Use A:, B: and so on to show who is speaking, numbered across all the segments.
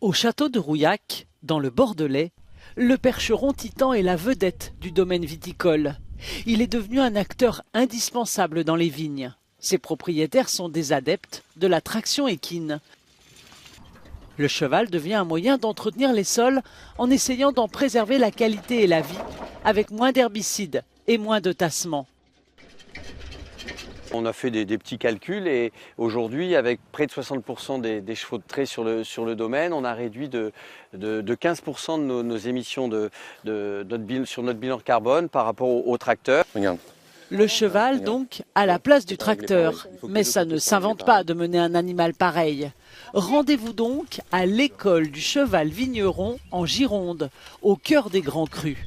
A: Au château de Rouillac, dans le Bordelais, le percheron Titan est la vedette du domaine viticole. Il est devenu un acteur indispensable dans les vignes. Ses propriétaires sont des adeptes de la traction équine. Le cheval devient un moyen d'entretenir les sols en essayant d'en préserver la qualité et la vie, avec moins d'herbicides et moins de tassement.
B: On a fait des petits calculs et aujourd'hui, avec près de 60% des chevaux de trait sur le domaine, on a réduit de 15% de nos émissions sur notre bilan carbone par rapport au tracteur. Regarde.
A: Le cheval, donc, à la place du tracteur. Mais ça ne s'invente pas de mener un animal pareil. Rendez-vous donc à l'école du cheval vigneron en Gironde, au cœur des grands crus.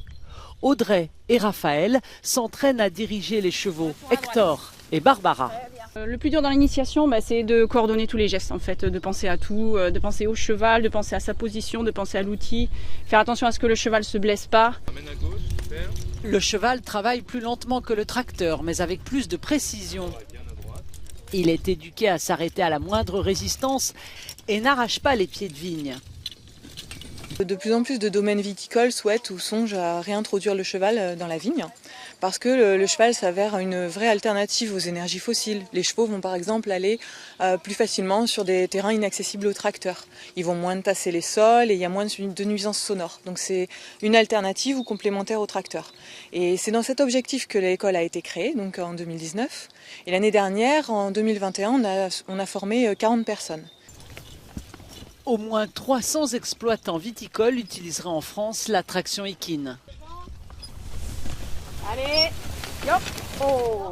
A: Audrey et Raphaël s'entraînent à diriger les chevaux, Hector et Barbara.
C: Le plus dur dans l'initiation, c'est de coordonner tous les gestes, en fait, de penser à tout, de penser au cheval, de penser à sa position, de penser à l'outil, faire attention à ce que le cheval ne se blesse pas.
A: Le cheval travaille plus lentement que le tracteur, mais avec plus de précision. Il est éduqué à s'arrêter à la moindre résistance et n'arrache pas les pieds de vigne.
D: De plus en plus de domaines viticoles souhaitent ou songent à réintroduire le cheval dans la vigne parce que le cheval s'avère une vraie alternative aux énergies fossiles. Les chevaux vont par exemple aller plus facilement sur des terrains inaccessibles aux tracteurs. Ils vont moins tasser les sols et il y a moins de nuisances sonores. Donc c'est une alternative ou complémentaire au tracteur. Et c'est dans cet objectif que l'école a été créée, donc en 2019. Et l'année dernière, en 2021, on a formé 40 personnes.
A: Au moins 300 exploitants viticoles utiliseraient en France la traction équine.
C: Allez, hop, oh.